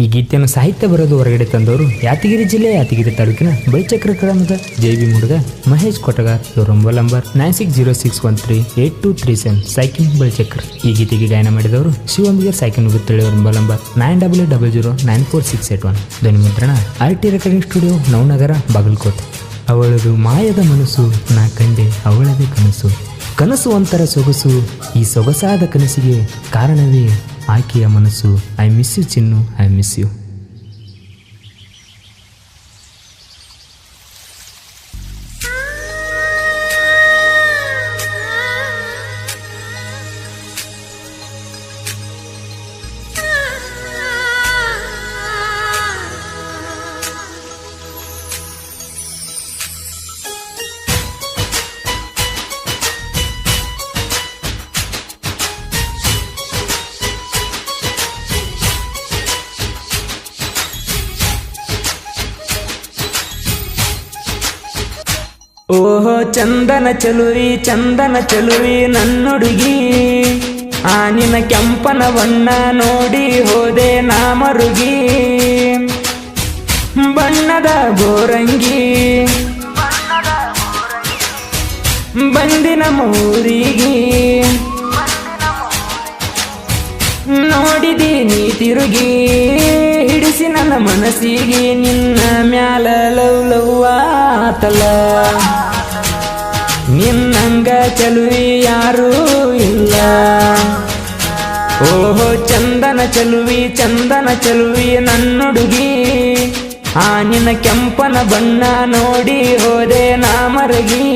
ಈ ಗೀತೆಯನ್ನು ಸಾಹಿತ್ಯ ಬರೆದು ಹೊರಗಡೆ ತಂದವರು ಯಾದಗಿರಿ ಜಿಲ್ಲೆ ಯಾದಗಿರಿ ತಾಲೂಕಿನ ಬೈಚಕ್ರ ಗ್ರಾಮದ ಜೆ.ಬಿ. ಮುಡುಗ ಮಹೇಶ್ ಕೊಟಗಾರ್. ಇವರ ಮೊಬೈಲ್ ನಂಬರ್ 9606138237 ಸೈಕಿಂಗ್ ಬೈಚಕ್ರ. ಈ ಗೀತೆಗೆ ಗಾಯನ ಮಾಡಿದವರು ಶಿವಂಬಿಗೆ ಸೈಕಿಂಗ್ ಗುತ್ತಳ್ಳಿ. ಇವರ ಮೊಬೈಲ್ ನಂಬರ್ 9000094681. ಧ್ವನಿ ಮುದ್ರಣ RT recording studio, Navanagar, Bagalkote. ಅವಳದು ಮಾಯದ ಮನಸ್ಸು, ನಾ ಕಂಡೆ ಅವಳದೇ ಕನಸು. ಕನಸು ಒಂಥರ ಸೊಗಸು, ಈ ಸೊಗಸಾದ ಕನಸಿಗೆ ಕಾರಣವೇ ಆಕೆಯ ಮನಸ್ಸು. I miss you Chinnu, I miss you. ಓಹೋ ಚಂದನ ಚಲುವಿ, ಚಂದನ ಚಲುವಿ ನನ್ನುಡುಗಿ, ಆ ನಿನ್ನ ಕೆಂಪನ ಬಣ್ಣ ನೋಡಿ ಹೋದೆ ನಾ ಮರುಗಿ. ಬಣ್ಣದ ಗೋರಂಗಿ ಬಂದಿನ ಮೂರಿಗೆ, ನೋಡಿದಿ ನೀ ತಿರುಗಿ, ಹಿಡಿಸಿ ನನ್ನ ಮನಸ್ಸಿಗೆ ನಿನ್ನ ಮ್ಯಾಲ ಲವ್ ಲವ್ ಆತಲ್ಲ. ನಿನ್ನಂಗ ಚಲುವಿ ಯಾರೂ ಇಲ್ಲ. ಓಹೋ ಚಂದನ ಚಲುವಿ, ಚಂದನ ಚಲುವಿ ನನ್ನುಡುಗಿ, ಆ ನಿನ್ನ ಕೆಂಪನ ಬಣ್ಣ ನೋಡಿ ಹೋದೆ ನಾ ಮರಗಿ.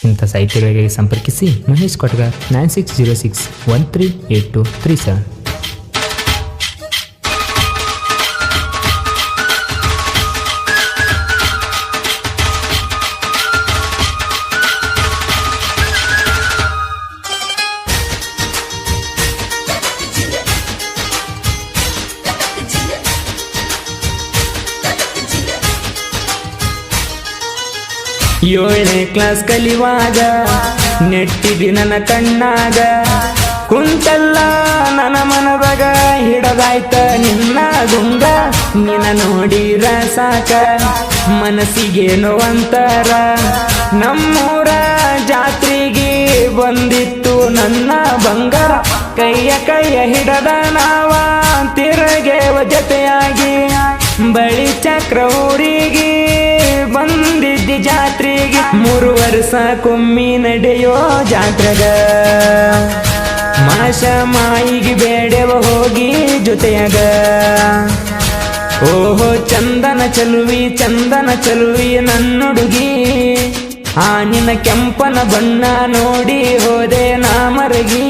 ಇಂಥ ಸಾಹಿತ್ಯಗಳಿಗೆ ಸಂಪರ್ಕಿಸಿ ಮಹೇಶ್ ಕೊಟಗಾರ್ 9606138237. ಏಳನೇ ಕ್ಲಾಸ್ ಕಲಿಯುವಾಗ ನೆಟ್ಟಿದಿ ನನ್ನ ಕಣ್ಣಾಗ, ಕುಂತಲ್ಲ ನನ್ನ ಮನದಾಗ ಹಿಡದಾಯ್ತ ನಿನ್ನ ಗುಂಗ. ನಿನ್ನ ನೋಡಿರ ಸಾಕ ಮನಸ್ಸಿಗೇನೋ ಅಂತರ, ನಮ್ಮೂರ ಜಾತ್ರೆಗೆ ಬಂದಿತ್ತು ನನ್ನ ಬಂಗಾರ. ಕೈಯ ಹಿಡದ ನಾವ ತಿರುಗೇವ ಜೊತೆಯಾಗಿ, ಬಳಿ ಚಕ್ರ ಊರಿಗೆ ಬಂದಿದ್ದಿ ಜಾತ್ರೆಗೆ. 3 ವರ್ಷಕ್ಕೊಮ್ಮೆ ನಡೆಯೋ ಜಾತ್ರೆಗ, ಮಾಷ ಮಾಯಿಗೆ ಬೇಡವ ಹೋಗಿ ಜೊತೆಯಾಗ. ಓಹೋ ಚಂದನ ಚಲುವಿ, ಚಂದನ ಚಲುವಿ ನನ್ನುಡುಗಿ, ಆ ನಿನ್ನ ಕೆಂಪನ ಬಣ್ಣ ನೋಡಿ ಹೋದೆ ನಾ ಮರಗಿ.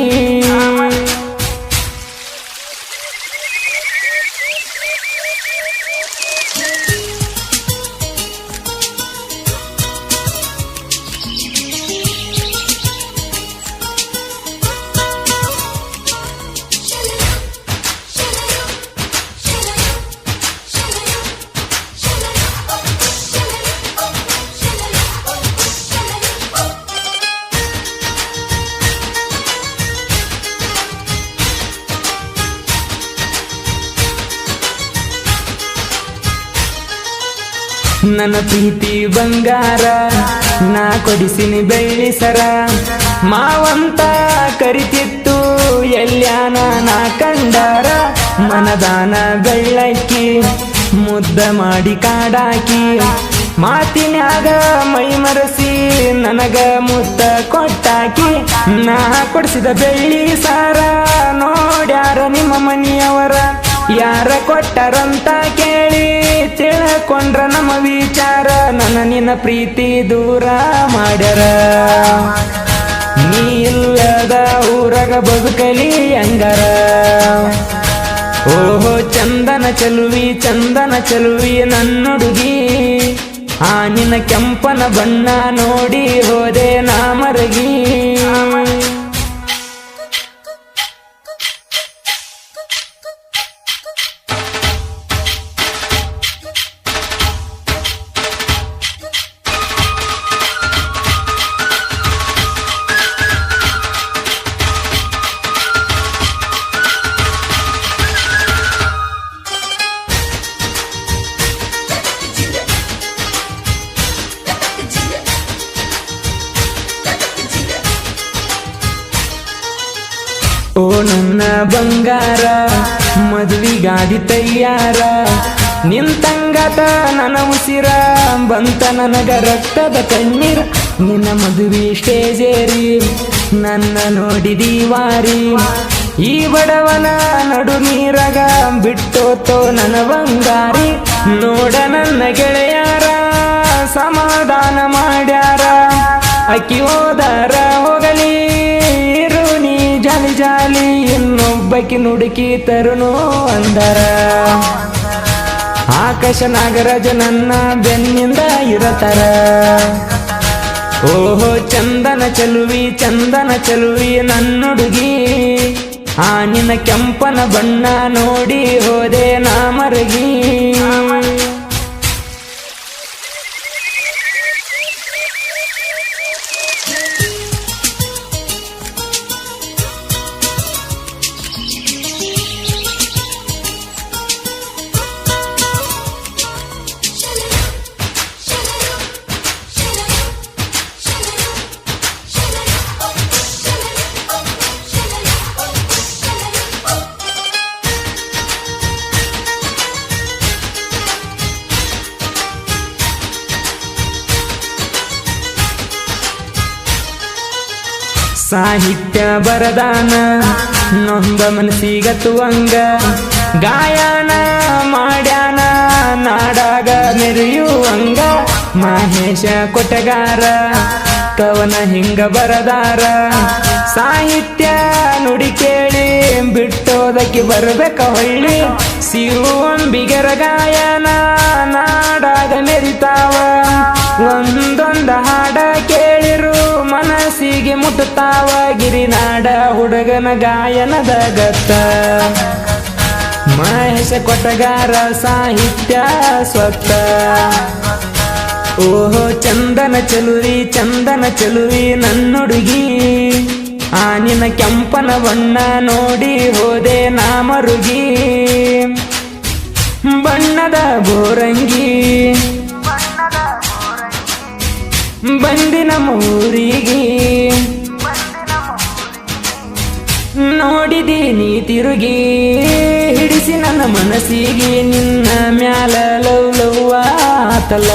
ನನ್ನ ಪ್ರೀತಿ ಬಂಗಾರ ನಾ ಕೊಡಿಸಿನಿ ಬೆಳ್ಳಿ ಸರ, ಮಾವಂತ ಕರಿತಿತ್ತು ಎಲ್ಯಾನ ನಾ ಕಂಡಾರ. ಮನದಾನ ಬೆಳ್ಳಕ್ಕಿ ಮುದ್ದ ಮಾಡಿ ಕಾಡಾಕಿ, ಮಾತಿನ್ಯಾಗ ಮೈ ಮರಸಿ ನನಗ ಮುದ್ದ ಕೊಟ್ಟಾಕಿ. ನಾ ಕೊಡಿಸಿದ ಬೆಳ್ಳಿ ಸಾರ ನೋಡ್ಯಾರ ನಿಮ್ಮ ಮನೆಯವರ, ಯಾರ ಕೊಟ್ಟರಂತ ಕೇಳಿ ತಿಳ್ಕೊಂಡ್ರ ನಮ್ಮ ವಿಚಾರ. ನನ್ನ ನಿನ್ನ ಪ್ರೀತಿ ದೂರ ಮಾಡ್ಯಾರ, ನೀ ಇಲ್ಲದ ಊರಾಗ ಬದುಕಲಿ ಹೆಂಗಾರ. ಓಹೋ ಚಂದನ ಚಲುವಿ, ಚಂದನ ಚಲುವಿ ನನ್ನುಡುಗಿ, ಆ ನಿನ್ನ ಕೆಂಪನ ಬಣ್ಣ ನೋಡಿ ಹೋದೆ ನಾ ಮರಗಿ. ಓ ನನ್ನ ಬಂಗಾರ ಮದುವಿಗಾದಿ ತಯ್ಯಾರ ನಿಂತಂಗತ ನನ್ನ ಉಸಿರ ಬಂತ ನನಗ ರಕ್ತದ ಕಣ್ಣೀರ ನಿನ್ನ ಮದುವೆ ಸ್ಟೇಜೇರಿ ನನ್ನ ನೋಡಿದಿ ವಾರಿ ಈ ಬಡವನ ನಡು ನೀರಗ ಬಿಟ್ಟೋತೋ ನನ್ನ ಬಂಗಾರಿ ನೋಡ ನನ್ನ ಗೆಳೆಯಾರ ಸಮಾಧಾನ ಮಾಡ್ಯಾರ ಅಕ್ಕಿ ಹೋದಾರ ಹೋಗಲಿ ಇರು ನೀ ಜಾಲಿ ಜಾಲಿ ಇನ್ನೊಬ್ಬಕಿ ನುಡುಕಿ ತರುನು ಅಂದರ ಆಕಾಶ ನಾಗರಾಜ ನನ್ನ ಬೆನ್ನಿಂದ ಇರತರ ಓಹೋ ಚಂದನ ಚಲುವಿ ನನ್ನುಡುಗಿ ಆ ನಿನ್ನ ಕೆಂಪನ ಬಣ್ಣ ನೋಡಿ ಹೋದೆ ನಾ ಮರಗಿ ಸಾಹಿತ್ಯ ಬರದಾನ ನೊಂದ ಮನಸ್ಸಿಗತ್ತುವಂಗ ಗಾಯನ ಮಾಡ್ಯಾನ ನಾಡಾಗ ಮೆರೆಯುವಂಗ ಮಹೇಶ ಕೊಟಗಾರ ಕವನ ಹಿಂಗ ಬರದಾರ ಸಾಹಿತ್ಯ ನುಡಿ ಕೇಳಿ ಬಿಟ್ಟೋದಕ್ಕೆ ಬರ್ಬೇಕ ಹೊಳ್ಳಿ ಸಿರುವಂಬಿಗರ ಗಾಯನ ನಾಡಾಗ ಮೆರಿತಾವ ಒಂದೊಂದ ಹಾಡ ಕೇಳಿರು ಮನಸ್ಸಿಗೆ ಮುಟ್ಟುತ್ತಾವ ಗಿರಿನಾಡ ಹುಡುಗನ ಗಾಯನದ ಗತ್ತ ಮಹೇಶ ಕೊಟಗಾರ ಸಾಹಿತ್ಯ ಸ್ವತ್ತ ಓಹೋ ಚಂದನ ಚಲುವಿ ನನ್ನುಡುಗಿ ಆ ನಿನ್ನ ಕೆಂಪನ ಬಣ್ಣ ನೋಡಿ ಹೋದೆ ನಾ ಮರುಗಿ ಬಣ್ಣದ ಬೋರಂಗಿ ಬಂದಿನ ಮೂರಿಗೆ ನೋಡಿದೀನಿ ತಿರುಗಿ ಹಿಡಿಸಿ ನನ್ನ ಮನಸ್ಸಿಗೆ ನಿನ್ನ ಮ್ಯಾಲ ಲವ್ ಲವ್ ಆತಲ್ಲ